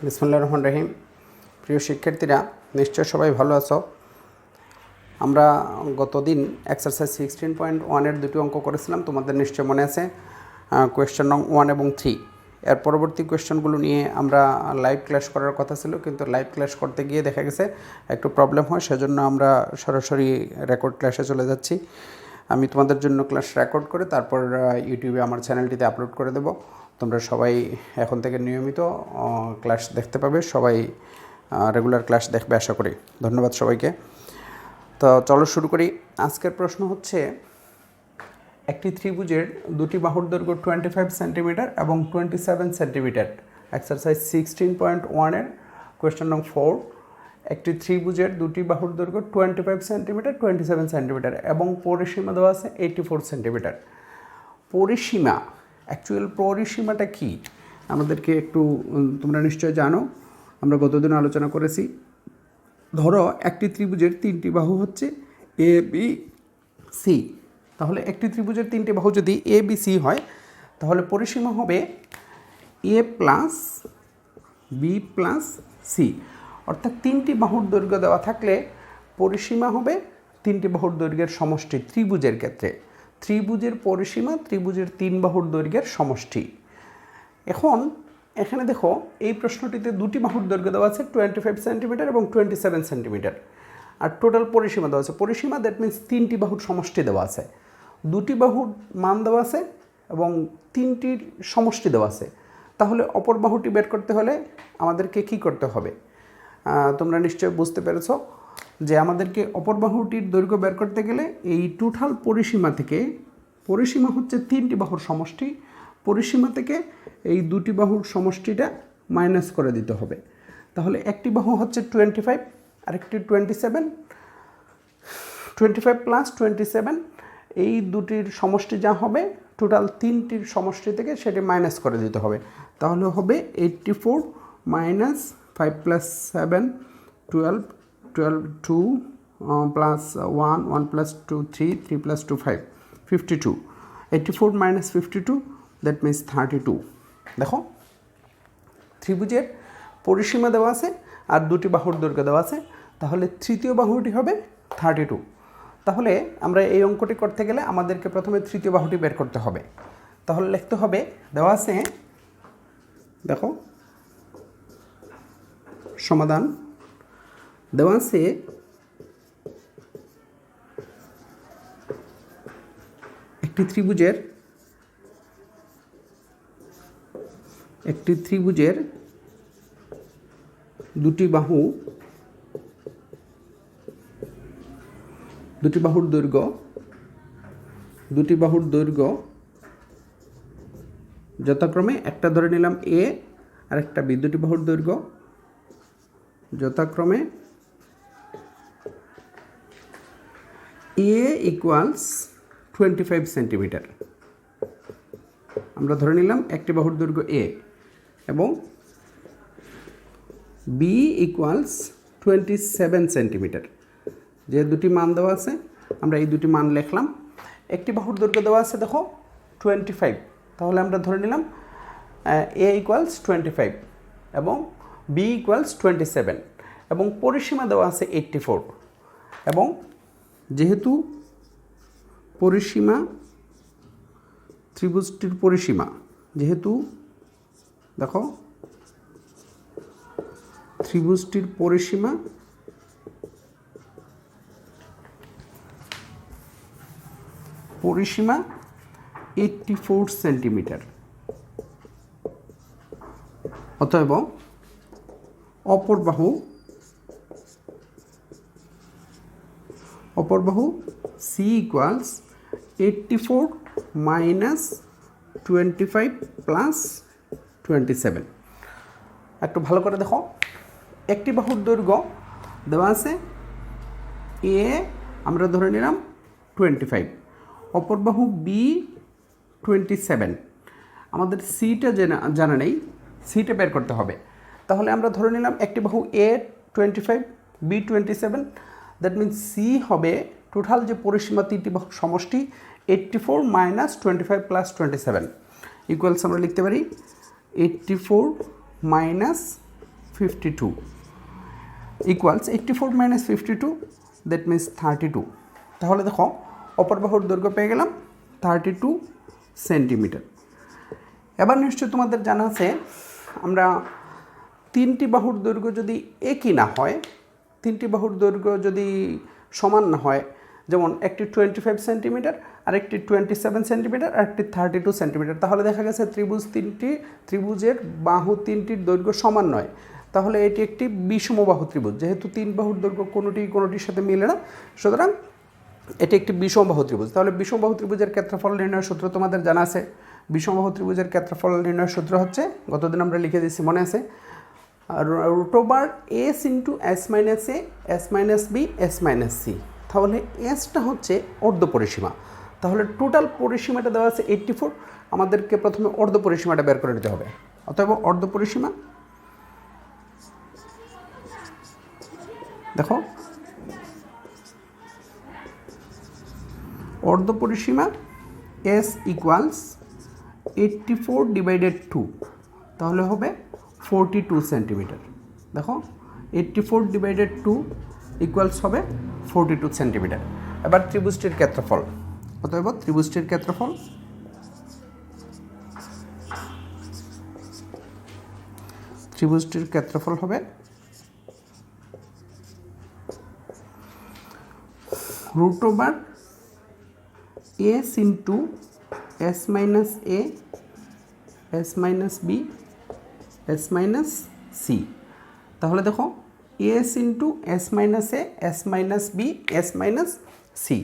বিসমিল্লাহির রহমানির রহিম। প্রিয় শিক্ষার্থীরা, নিশ্চয় সবাই ভালো আছো। আমরা গতদিন এক্সারসাইজ 16.1-এর দুটি অঙ্ক করেছিলাম, তোমাদের নিশ্চয় মনে আছে। কোয়েশ্চেন নং 1 এবং 3। এর পরবর্তী কোয়েশ্চেনগুলো নিয়ে আমরা লাইভ ক্লাস করার কথা ছিল, কিন্তু লাইভ ক্লাস করতে গিয়ে দেখা গেছে একটু প্রবলেম হয়, সেজন্য আমরা সরাসরি রেকর্ড ক্লাসে চলে যাচ্ছি। আমি তোমাদের জন্য ক্লাস রেকর্ড করে তারপর ইউটিউবে আমার চ্যানেলটিতে আপলোড করে দেব। তোমরা সবাই এখন থেকে নিয়মিত ক্লাস দেখতে পাবে, সবাই রেগুলার ক্লাস দেখবে আশা করি। ধন্যবাদ সবাইকে। তো চলো শুরু করি। আজকের প্রশ্ন হচ্ছে, একটি ত্রিভুজের দুটি বাহুর দৈর্ঘ্য 25 সেন্টিমিটার এবং 27 সেন্টিমিটার। এক্সারসাইজ 16.1-এর কোয়েশ্চেন নং 4। একটি ত্রিভুজের দুটি বাহুর দৈর্ঘ্য 25 সেন্টিমিটার, 27 সেন্টিমিটার এবং পরিসীমা দেওয়া আছে 84 সেন্টিমিটার। পরিসীমা, অ্যাকচুয়াল পরিসীমাটা কি আমাদেরকে একটু তোমরা নিশ্চয় জানো, আমরা গতদিন আলোচনা করেছি। ধরো একটি ত্রিভুজের তিনটি বাহু হচ্ছে এ বি সি। তাহলে একটি ত্রিভুজের তিনটি বাহু যদি এ বি সি হয়, তাহলে পরিসীমা হবে এ প্লাস বি প্লাস সি। অর্থাৎ তিনটি বাহুর দৈর্ঘ্য দেওয়া থাকলে পরিসীমা হবে তিনটি বাহুর দৈর্ঘ্যের সমষ্টি। ত্রিভুজের ক্ষেত্রে ত্রিভুজের পরিসীমা ত্রিভুজের তিন বাহুর দৈর্ঘ্যের সমষ্টি। এখন এখানে দেখো, এই প্রশ্নটিতে দুটি বাহুর দৈর্ঘ্য দেওয়া আছে 25 সেন্টিমিটার এবং 27 সেন্টিমিটার, আর টোটাল পরিসীমা দেওয়া আছে। পরিসীমা দ্যাট মিনস তিনটি বাহুর সমষ্টি দেওয়া আছে, দুটি বাহুর মান দেওয়া আছে এবং তিনটির সমষ্টি দেওয়া আছে। তাহলে অপর বাহুটি বের করতে হলে আমাদেরকে কি করতে হবে? তোমরা নিশ্চয় বুঝতে পেরেছ যে আমাদেরকে অপর বাহুটির দৈর্ঘ্য বের করতে গেলে এই টোটাল পরিসীমা থেকে, পরিসীমা হচ্ছে তিনটি বাহুর সমষ্টি, পরিসীমা থেকে এই দুটি বাহুর সমষ্টিটা মাইনাস করে দিতে হবে। তাহলে একটি বাহু হচ্ছে 25 আর একটি 27, 25 প্লাস 27, এই দুটির সমষ্টি যা হবে টোটাল তিনটির সমষ্টি থেকে সেটি মাইনাস করে দিতে হবে। তাহলে হবে 84 minus 5 plus 7 12, 12 2 plus 1 1 plus 2 3 3 plus 2 5 52। 84 minus 52 that means 32। দেখো, ত্রিভুজের পরিসীমা দেওয়া আছে আর দুটি বাহুর দৈর্ঘ্য দেওয়া আছে, তাহলে তৃতীয় বাহুটি হবে 32। তাহলে আমরা এই অঙ্কটি করতে গেলে আমাদেরকে প্রথমে তৃতীয় বাহুটি বের করতে হবে। তাহলে লিখতে হবে, দেওয়া আছে, দেখো সমাধান দেওয়া আছে একটি ত্রিভুজের দুটি বাহুর দৈর্ঘ্য যথাক্রমে, একটা ধরে নিলাম এ আর একটা বি, দুটি বাহুর দৈর্ঘ্য যথাক্রমে এ ইকুয়ালস 25 সেন্টিমিটার। আমরা ধরে নিলাম একটি বাহুর দৈর্ঘ্য এ এবং বি ইকুয়ালস 27 সেন্টিমিটার। যে দুটি মান দেওয়া আছে আমরা এই দুটি মান লিখলাম। একটি বাহুর দৈর্ঘ্য দেওয়া আছে দেখো 25, তাহলে আমরা ধরে নিলাম এ ইকুয়ালস 25 এবং বি ইকুয়ালস 27 এবং পরিসীমা দেওয়া আছে 84। এবং যেহেতু পরিসীমা, ত্রিভুজটির পরিসীমা, যেহেতু দেখো ত্রিভুজটির পরিসীমা 84 সেন্টিমিটার, অতএব অপর বাহু সি ইকুয়ালস 84 মাইনাস 25 প্লাস 27। একটু ভালো করে দেখো, একটি বাহুর দৈর্ঘ্য দেওয়া আছে এ, আমরা ধরে নিলাম 25, অপর বাহু বি 27। আমাদের সিটা জানা নেই, সিটা বের করতে হবে। তাহলে আমরা ধরে নিলাম একটি বাহু এ 25 বি 27, দ্যাট মিনস সি হবে টোটাল যে পরিসীমা তিনটি বাহুর সমষ্টি 84 মাইনাস 25 প্লাস 27 ইকুয়ালস আমরা লিখতে পারি 84 minus 52 equals 84 minus 52 that means 32। তাহলে দেখো অপর বাহুর দৈর্ঘ্য পেয়ে গেলাম 32 সেন্টিমিটার। এবার নিশ্চয়ই তোমাদের জানা আছে আমরা তিনটি বাহুর দৈর্ঘ্য যদি একই না হয়, তিনটি বাহুর দৈর্ঘ্য যদি সমান না হয়, যেমন একটি 25 সেন্টিমিটার আর একটি 27 সেন্টিমিটার আর একটি 32 সেন্টিমিটার, তাহলে দেখা গেছে ত্রিভুজের বাহু তিনটির দৈর্ঘ্য সমান নয়, তাহলে এটি একটি বিষমবাহু ত্রিভুজ। যেহেতু তিন বাহুর দৈর্ঘ্য কোনোটির সাথে মিলে না, সুতরাং এটি একটি বিষমবাহু ত্রিভুজ। তাহলে বিষমবাহু ত্রিভুজের ক্ষেত্রফল নির্ণয়ের সূত্র তোমাদের জানা আছে। বিষমবাহু ত্রিভুজের ক্ষেত্রফল নির্ণয়ের সূত্র হচ্ছে, গতদিন আমরা লিখে দিয়েছি মনে আছে, root s into s minus a, s minus b, s minus c. তাহলে এসটা হচ্ছে অর্ধ পরিসীমা। তাহলে টোটাল পরিসীমাটা দেওয়া আছে 84, আমাদেরকে প্রথমে অর্ধ পরিসীমাটা বের করে নিতে হবে। অতএব অর্ধ পরিসীমা, দেখো অর্ধ পরিসীমা এস ইকুয়ালস 84 ডিভাইডেড 2, তাহলে হবে 42 সেন্টিমিটার। দেখো 84 ডিভাইডেড 2 ইকুয়ালস হবে 42 সেন্টিমিটার। এবার ত্রিভুজটির ক্ষেত্রফল, অতএব ত্রিভুজটির ক্ষেত্রফল হবে root over s into s minus a, s minus b, s minus c. তাহলে দেখো s into s minus a, s minus b, s minus c.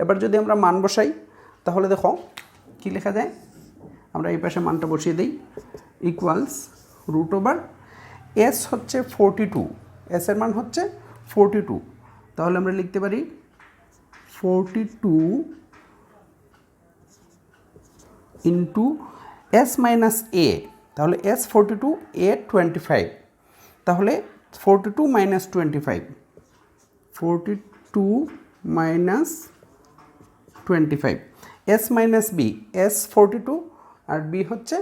এবার যদি আমরা মান বসাই তাহলে দেখো কি লেখা যায়, আমরা এই পাশে মানটা বসিয়ে দিই, ইকুয়ালস রুট ওভার এস হচ্ছে 42, এস এর মান হচ্ছে 42, তাহলে আমরা লিখতে পারি 42 ইন্টু এস মাইনাস এ, তাহলে এস 42, এ 25, তাহলে 42 minus 25, 42 minus 25, s minus b, s 42 আর বি হচ্ছে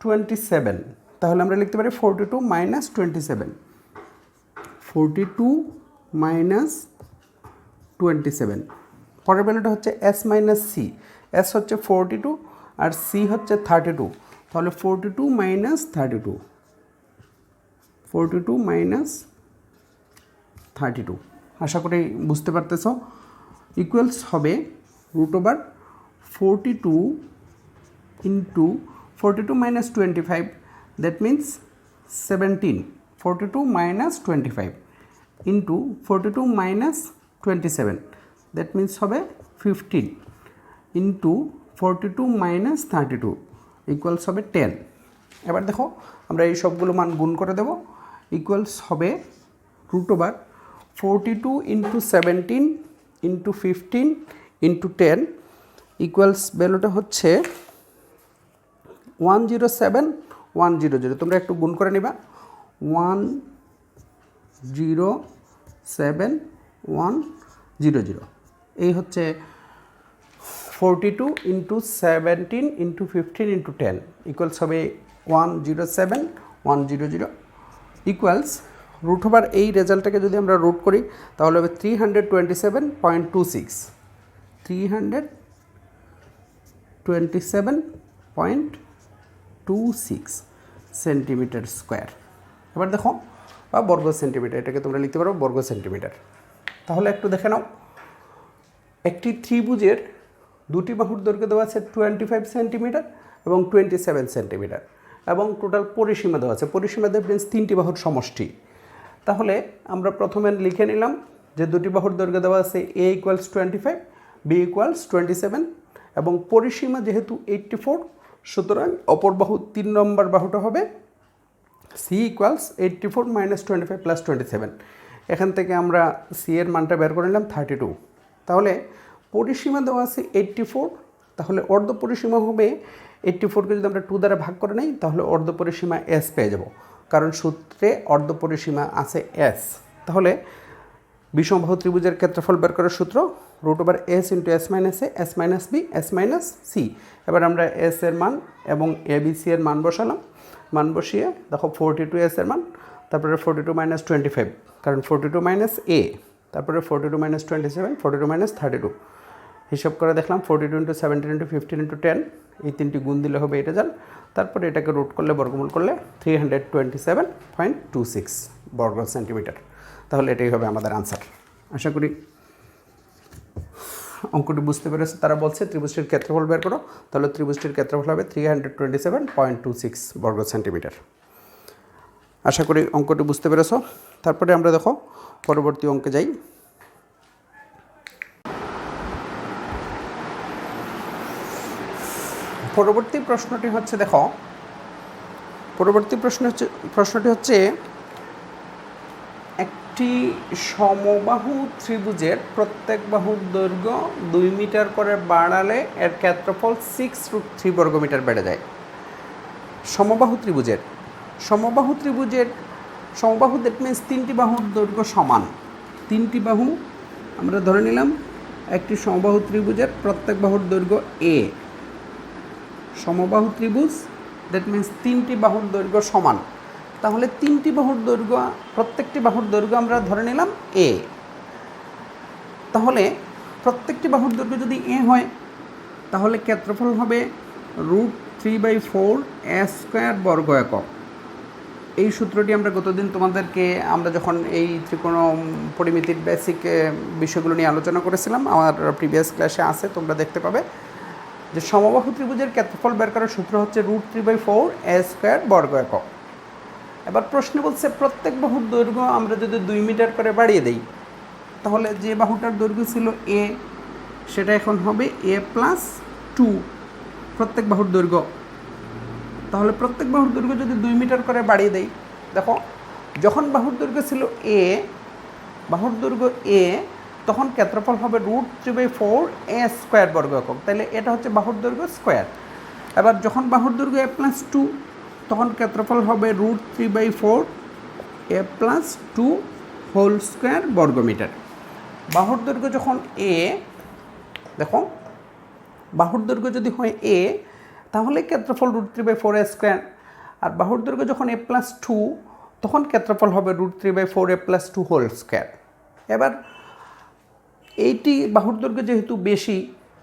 27, তাহলে আমরা লিখতে পারি 42 মাইনাস 27, 42 মাইনাস 27। পরের ভ্যালুটা হচ্ছে এস মাইনাস সি, এস হচ্ছে 42 আর সি হচ্ছে 32, তাহলে 42 মাইনাস 32, 42 মাইনাস 32। আশা করি বুঝতে পারতেছ। ইকুয়ালস হবে root over 42 into 42 minus 25, that means 17, 42 minus 25 into 42 minus 27, that means হবে 15 ইন্টু 42 মাইনাস 32 ইকুয়ালস হবে 10। এবার দেখো আমরা এই সবগুলো মান গুণ করে দেব, ইকুয়ালস হবে root over 42 into 17 into 15 into 10 equals ভ্যালুটা হচ্ছে 107,100। তোমরা একটু গুণ করে নিবা, 107,100। এই হচ্ছে 42 ইন্টু 17 ইন্টু 15 ইন্টু 10 ইকুয়ালস হবে 107,100 ইকুয়ালস রুট ওভার এই রেজাল্টটাকে যদি আমরা রুট করি তাহলে হবে 327.26, 327.26 সেন্টিমিটার স্কোয়ার। এবার দেখো বা বর্গ সেন্টিমিটার, এটাকে তোমরা লিখতে পারো বর্গ সেন্টিমিটার। তাহলে একটু দেখে নাও, একটি ত্রিভুজের দুটি বাহুর দৈর্ঘ্য দেওয়া আছে 25 সেন্টিমিটার এবং 27 সেন্টিমিটার এবং টোটাল পরিসীমা দেওয়া আছে। পরিসীমা ডিফারেন্স তিনটি বাহুর সমষ্টি। তাহলে আমরা প্রথমে লিখে নিলাম যে দুটি বাহুর দৈর্ঘ্য দেওয়া আছে এ ইকুয়ালস 25, বি ইকুয়ালস 27 এবং পরিসীমা যেহেতু 84, সুতরাং অপর বাহু 3 নম্বর বাহুটা হবে সি ইকুয়ালস 84 মাইনাস 25 প্লাস 27। এখান থেকে আমরা সি এর মানটা বের করে নিলাম 32। তাহলে পরিসীমা দেওয়া আছে 84, তাহলে অর্ধ পরিসীমা হবে 84কে যদি আমরা 2 দ্বারা ভাগ করে নিই তাহলে অর্ধ পরিসীমা এস পেয়ে যাব, কারণ সূত্রে অর্ধ পরিসীমা আছে এস। তাহলে বিষমবাহু ত্রিভুজের ক্ষেত্রফল বের করার সূত্র root over s into s minus a, s minus b, s minus c. এবার আমরা এস এর মান এবং এ বি সি এর মান বসালাম, মান বসিয়ে দেখো 42 এস এর মান, তারপরে 42 মাইনাস 25, কারণ 42 মাইনাস এ, তারপরে 42 মাইনাস 27, 42 মাইনাস 32। হিসাব করে দেখলাম 42 ইন্টু 17 ইন্টু 15 ইন্টু 10, এই তিনটি গুণ দিলে হবে এটা জান। তারপরে এটাকে রুট করলে, বর্গমূল করলে 327.26 বর্গ সেন্টিমিটার। তাহলে এটাই হবে আমাদের আনসার। আশা করি অঙ্কটি বুঝতে পেরেছে। তারা বলছে ত্রিভুজটির ক্ষেত্রফল বের করো, তাহলে ত্রিভুজটির ক্ষেত্রফল হবে 327.26 বর্গ সেন্টিমিটার। আশা করি অঙ্কটি বুঝতে পেরেছ। তারপরে আমরা দেখো পরবর্তী অঙ্কে যাই। পরবর্তী প্রশ্নটি হচ্ছে, দেখো পরবর্তী প্রশ্নটি হচ্ছে একটি সমবাহু ত্রিভুজের প্রত্যেক বাহুর দৈর্ঘ্য 2 মিটার করে বাড়ালে এর ক্ষেত্রফল 6√3 বর্গমিটার বেড়ে যায়। সমবাহু দ্যাট মিনস তিনটি বাহুর দৈর্ঘ্য সমান। তিনটি বাহু আমরা ধরে নিলাম একটি সমবাহু ত্রিভুজের প্রত্যেক বাহুর দৈর্ঘ্য এ। সমবাহু ত্রিভুজ দ্যাট মিনস তিনটি বাহুর দৈর্ঘ্য সমান। তাহলে তিনটি বাহুর দৈর্ঘ্য, প্রত্যেকটি বাহুর দৈর্ঘ্য আমরা ধরে নিলাম এ। তাহলে প্রত্যেকটি বাহুর দৈর্ঘ্য যদি এ হয়, তাহলে ক্ষেত্রফল হবে √3/4 a স্কয়ার বর্গ একক। এই সূত্রটি আমরা গতদিন তোমাদেরকে, আমরা যখন এই ত্রিকোণ পরিমিতির বেসিক বিষয়গুলো নিয়ে আলোচনা করেছিলাম, আমার প্রিভিয়াস ক্লাসে আছে, তোমরা দেখতে পাবে যে সমবাহু ত্রিভুজের ক্ষেত্রফল বের করার সূত্র হচ্ছে √3/4 a স্কয়ার বর্গ একক। এবার প্রশ্ন বলছে প্রত্যেক বাহুর দৈর্ঘ্য আমরা যদি 2 মিটার করে বাড়িয়ে দেই, তাহলে যে বাহুটার দৈর্ঘ্য ছিল এ, সেটা এখন হবে a+2 প্রত্যেক বাহুর দৈর্ঘ্য। তাহলে প্রত্যেক বাহুর দৈর্ঘ্য যদি 2 মিটার করে বাড়িয়ে দেই, দেখো যখন বাহুর দৈর্ঘ্য ছিল এ, বাহুর দৈর্ঘ্য এ, তখন ক্ষেত্রফল হবে √3/4 a স্কয়ার বর্গ একক। তাহলে এটা হচ্ছে বাহুর দৈর্ঘ্য স্কয়ার। এবার যখন বাহুর দৈর্ঘ্য a+2, তখন ক্ষেত্রফল হবে √3/4 a+2 হোল স্কয়ার বর্গমিটার। বাহুর দৈর্ঘ্য যখন এ, দেখো বাহুর দৈর্ঘ্য যদি হয় এ, তাহলে ক্ষেত্রফল √3/4 a স্কয়ার। আর বাহুর দৈর্ঘ্য যখন a+2, তখন ক্ষেত্রফল হবে √3/4 a+2 হোল স্কয়ার। এবার এইটি বাহুর দৈর্ঘ্য যেহেতু বেশি,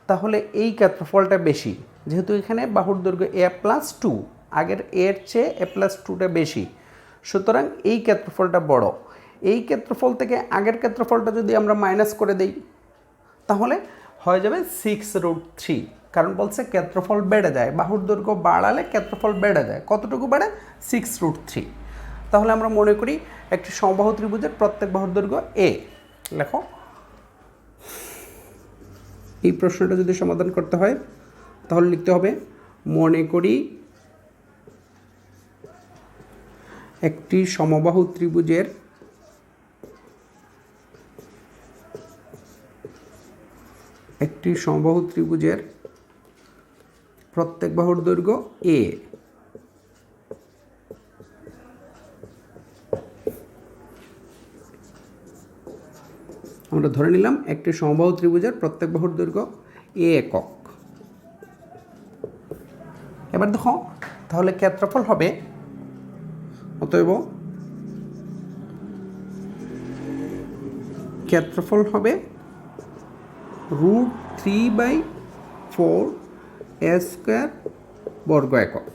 তাহলে এই ক্ষেত্রফলটা বেশি। যেহেতু এখানে বাহুর দৈর্ঘ্য a+2, আগের এর চেয়ে a+2টা বেশি, সুতরাং এই ক্ষেত্রফলটা বড়। এই ক্ষেত্রফল থেকে আগের ক্ষেত্রফলটা যদি আমরা মাইনাস করে দেই, তাহলে হয়ে যাবে 6√3। কারণ বলছে ক্ষেত্রফল বেড়ে যায়, বাহুর দৈর্ঘ্য বাড়ালে ক্ষেত্রফল বেড়ে যায়। কতটুকু বাড়ে? 6√3। তাহলে আমরা মনে করি একটি সমবাহু ত্রিভুজের প্রত্যেক বাহুর দৈর্ঘ্য এ। লেখো, এই প্রশ্নটা যদি সমাধান করতে হয়, তাহলে লিখতে হবে মনে করি একটি সমবাহু ত্রিভুজের প্রত্যেক বাহুর দৈর্ঘ্য এ। আমরা ধরে নিলাম একটি সমবাহু ত্রিভুজের প্রত্যেক বাহুর দৈর্ঘ্য এ একক। এবার দেখো, তাহলে ক্ষেত্রফল হবে, অতএব ক্ষেত্রফল হবে √3/4 a স্কয়ার বর্গ একক।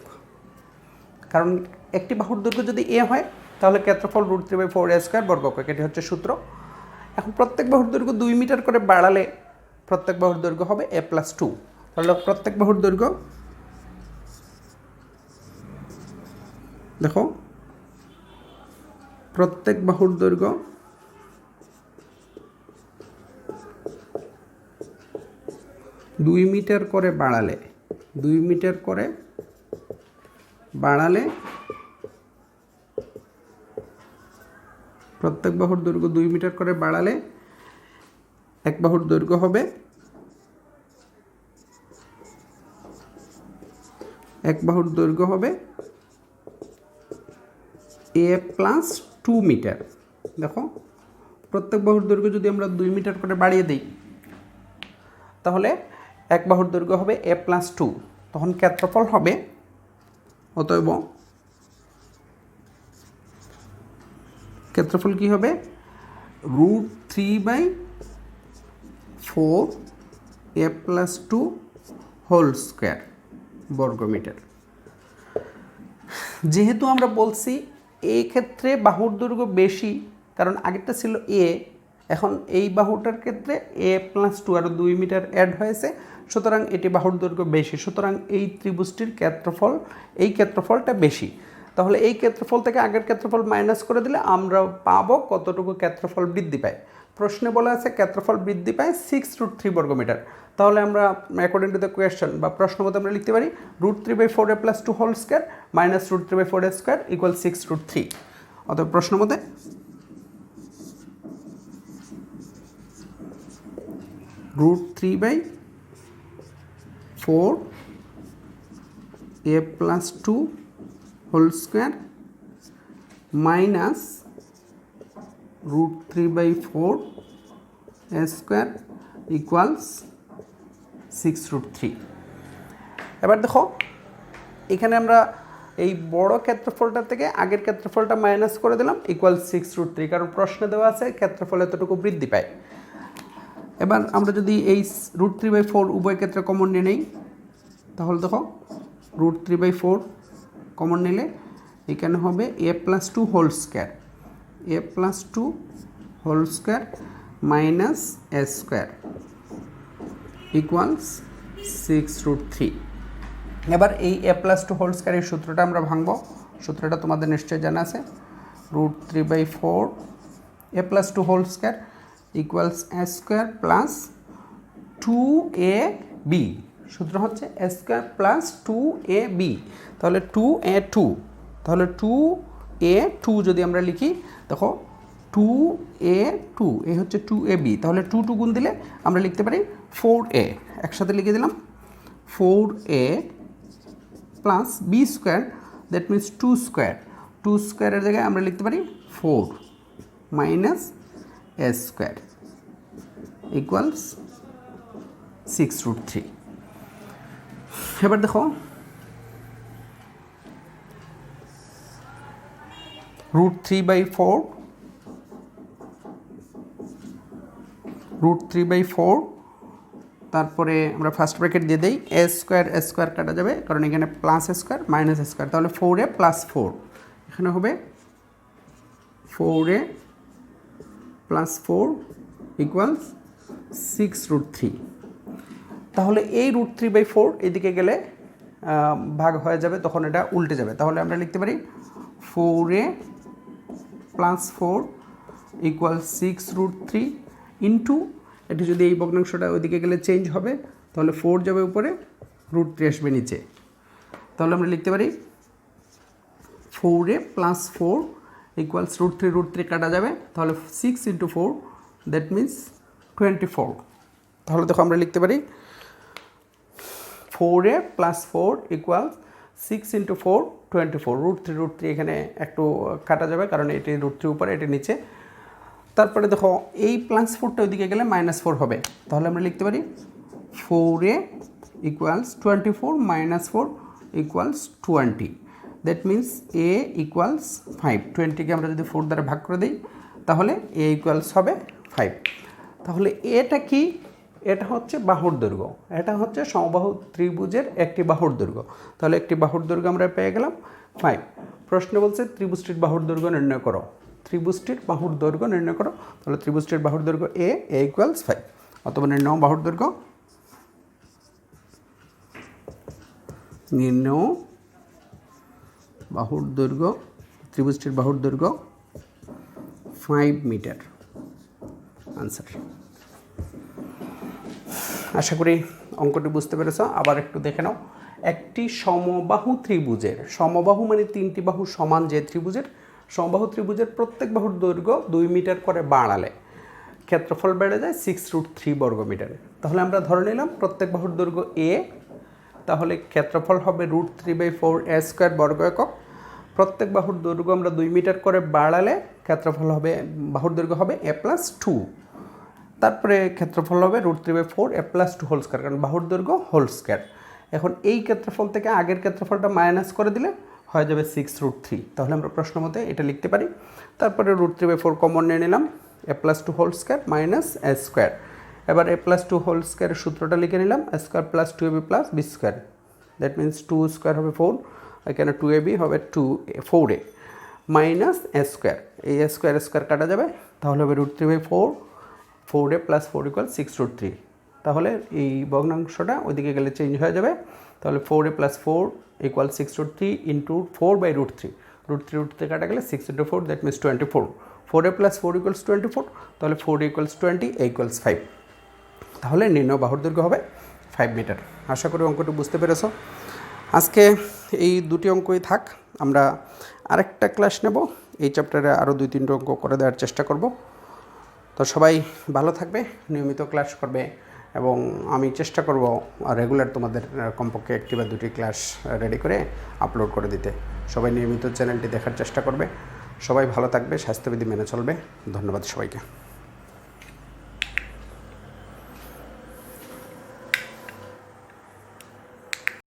কারণ একটি বাহুর দৈর্ঘ্য যদি এ হয়, তাহলে ক্ষেত্রফল √3/4 a স্কয়ার বর্গ একক। এটি হচ্ছে সূত্র। এখন প্রত্যেক বাহুর দৈর্ঘ্য 2 মিটার করে বাড়ালে প্রত্যেক বাহুর দৈর্ঘ্য হবে a+2। তাহলে প্রত্যেক বাহুর দৈর্ঘ্য, দেখো প্রত্যেক বাহুর দৈর্ঘ্য 2 মিটার করে বাড়ালে, প্রত্যেক বাহুর দৈর্ঘ্য 2 মিটার করে বাড়ালে এক বাহুর দৈর্ঘ্য হবে a+2 মিটার। দেখো প্রত্যেক বাহুর দৈর্ঘ্য যদি আমরা 2 মিটার করে বাড়িয়ে দিই, তাহলে এক বাহুর দৈর্ঘ্য হবে a+2। তখন ক্ষেত্রফল হবে, অতএব ক্ষেত্রফল কি হবে √3/4 a+2 হোল স্কোয়ার বর্গমিটার। যেহেতু আমরা বলছি এই ক্ষেত্রে বাহুর দৈর্ঘ্য বেশি, কারণ আগেরটা ছিল এ, এখন এই বাহুটার ক্ষেত্রে a+2 আরও 2 মিটার অ্যাড হয়েছে, সুতরাং এটি বাহুর দৈর্ঘ্য বেশি, সুতরাং এই ত্রিভুজটির ক্ষেত্রফল, এই ক্ষেত্রফলটা বেশি। তাহলে এই ক্ষেত্রফল থেকে আগের ক্ষেত্রফল মাইনাস করে দিলে আমরা পাবো কতটুকু ক্ষেত্রফল বৃদ্ধি পায়। প্রশ্নে বলা আছে ক্ষেত্রফল বৃদ্ধি পায় 6√3 বর্গমিটার। তাহলে আমরা অ্যাকর্ডিং টু দ্য কোয়েশ্চেন বা প্রশ্ন মতো আমরা লিখতে পারি √3/4 a+2 whole square minus √3/4 a square equal 6√3। অতএব প্রশ্ন মতে √3/4 a+2 whole square minus √3/4 a square equals 6√3। এবার দেখো এখানে আমরা এই বড় ক্ষেত্রফলটা থেকে আগের ক্ষেত্রফলটা মাইনাস করে দিলাম ইকুয়াল 6√3, কারণ প্রশ্নে দেওয়া আছে ক্ষেত্রফল এতটুকু বৃদ্ধি পায়। এবার আমরা যদি এই √3/4 উভয় ক্ষেত্রে কমন নিয়ে নেই, তাহলে দেখো √3/4 কমন নিলে এখানে হবে a+2 whole square, a+2 whole square minus a square equals 6√3। এবার এই a+2 হোল স্কোয়ারের সূত্রটা আমরা ভাঙবো। সূত্রটা তোমাদের নিশ্চয়ই জানা আছে, √3/4 a+2 whole square equals a square plus 2ab। সূত্র হচ্ছে a স্কোয়ার প্লাস 2ab, তাহলে 2a2, তাহলে 2a2 যদি আমরা লিখি, দেখো 2a2 এ হচ্ছে 2ab, তাহলে 2 গুণ দিলে আমরা লিখতে পারি 4a। একসাথে লিখে দিলাম 4a plus b square, that means 2 square, 2 স্কোয়ারের জায়গায় আমরা লিখতে পারি 4 মাইনাস a স্কোয়ার ইকুয়ালস 6√3। এবার দেখো √3/4 তারপরে আমরা ফার্স্ট ব্র্যাকেট দিয়ে দিই, a স্কোয়ার কাটা যাবে কারণ এখানে plus a square minus a square, তাহলে 4a + 4, এখানে হবে 4a + 4 ইকুয়ালস 6√3। তাহলে এই √3/4 এদিকে গেলে ভাগ হয়ে যাবে, তখন এটা উল্টে যাবে, তাহলে আমরা লিখতে পারি 4a + 4 ইকুয়াল 6√3 ইন্টু, এটি যদি এই ভগ্নাংশটা ওইদিকে গেলে চেঞ্জ হবে, তাহলে 4 যাবে উপরে, √3 আসবে নিচে, তাহলে আমরা লিখতে পারি 4a + 4 ইকুয়ালস √3 কাটা যাবে, তাহলে 6 × 4 দ্যাট মিনস 24। তাহলে দেখো আমরা লিখতে পারি 4a + 4 ইকুয়ালস 6 × 4 24। √3 এখানে একটু কাটা যাবে কারণ এটি √3 উপরে, এটি নিচে। তারপরে দেখো এই +4টা ওইদিকে গেলে -4 হবে, তাহলে আমরা লিখতে পারি 4a equals 24 - 4 equals 20, that means a equals 5। 20কে আমরা যদি 4 দ্বারা ভাগ করে দিই তাহলে a ইকুয়ালস হবে 5। তাহলে এটা কি? এটা হচ্ছে বাহুর দৈর্ঘ্য, এটা হচ্ছে সমবাহু ত্রিভুজের একটি বাহুর দৈর্ঘ্য। তাহলে একটি বাহুর দৈর্ঘ্য আমরা পেয়ে গেলাম 5। প্রশ্ন বলছে ত্রিভুজটির বাহুর দৈর্ঘ্য নির্ণয় করো, ত্রিভুজটির বাহুর দৈর্ঘ্য নির্ণয় করো। তাহলে ত্রিভুজটির বাহুর দৈর্ঘ্য a ইকুয়ালস 5, অথবা নির্ণয় বাহুর দৈর্ঘ্য, নির্ণয় বাহুর দৈর্ঘ্য, ত্রিভুজটির বাহুর দৈর্ঘ্য 5 মিটার। আনসার। আশা করি অঙ্কটি বুঝতে পেরেছ। আবার একটু দেখে নাও, একটি সমবাহু ত্রিভুজের, সমবাহু মানে 3টি বাহু সমান যে ত্রিভুজের, সমবাহু ত্রিভুজের প্রত্যেক বাহুর দৈর্ঘ্য 2 মিটার করে বাড়ালে ক্ষেত্রফল বেড়ে যায় 6√3 বর্গমিটার। তাহলে আমরা ধরে নিলাম প্রত্যেক বাহুর দৈর্ঘ্য a, তাহলে ক্ষেত্রফল হবে √3/4 a স্কোয়ার বর্গ একক। প্রত্যেক বাহুর দৈর্ঘ্য আমরা 2 মিটার করে বাড়ালে ক্ষেত্রফল হবে, বাহুর দৈর্ঘ্য হবে a+2। তারপরে ক্ষেত্রফল হবে √3/4 a+2 হোল স্কোয়ার, কারণ বাহুর দৈর্ঘ্য হোল স্কোয়ার। এখন এই ক্ষেত্রফল থেকে আগের ক্ষেত্রফলটা মাইনাস করে দিলে হয়ে যাবে 6√3। তাহলে আমরা প্রশ্ন মতে এটা লিখতে পারি। তারপরে √3/4 কমন নিয়ে নিলাম, a + 2 whole square minus a square. এবার a + 2 হোল স্কয়ারের সূত্রটা লিখে নিলাম, a square + 2ab + b square. That means 2 square হবে 4, এখানে 2ab হবে 4a মাইনাস a স্কয়ার। এই a স্কয়ার স্কয়ার কাটা যাবে, তাহলে হবে √3/4, 4a + 4 = 6√3। তাহলে এই ভগ্নাংশটা ওইদিকে গেলে চেঞ্জ হয়ে যাবে। তাহলে 4a + 4 = 6√3 ইন্টু 4/√3। √3 কাটা গেলে 6 × 4, দ্যাট মিনস 24। 4a + 4 = 24, তাহলে 4a = 20, a = 5। তাহলে নির্ণয় বাহুর দৈর্ঘ্য হবে 5 মিটার। আশা করি অঙ্কটি বুঝতে পেরেছ। আজকে এই দুটি অঙ্কই থাক, আমরা আরেকটা ক্লাস নেব। এই চ্যাপ্টারে আরও 2-3টা অঙ্ক করে দেওয়ার চেষ্টা করব। তো সবাই ভালো থাকবে, নিয়মিত ক্লাস করবে, এবং আমি চেষ্টা করব রেগুলার তোমাদের কমপক্ষে 1টি বা 2টি ক্লাস রেডি করে আপলোড করে দিতে। সবাই নিয়মিত চ্যানেলটি দেখার চেষ্টা করবে। সবাই ভালো থাকবে, স্বাস্থ্যবিধি মেনে চলবে। ধন্যবাদ সবাইকে।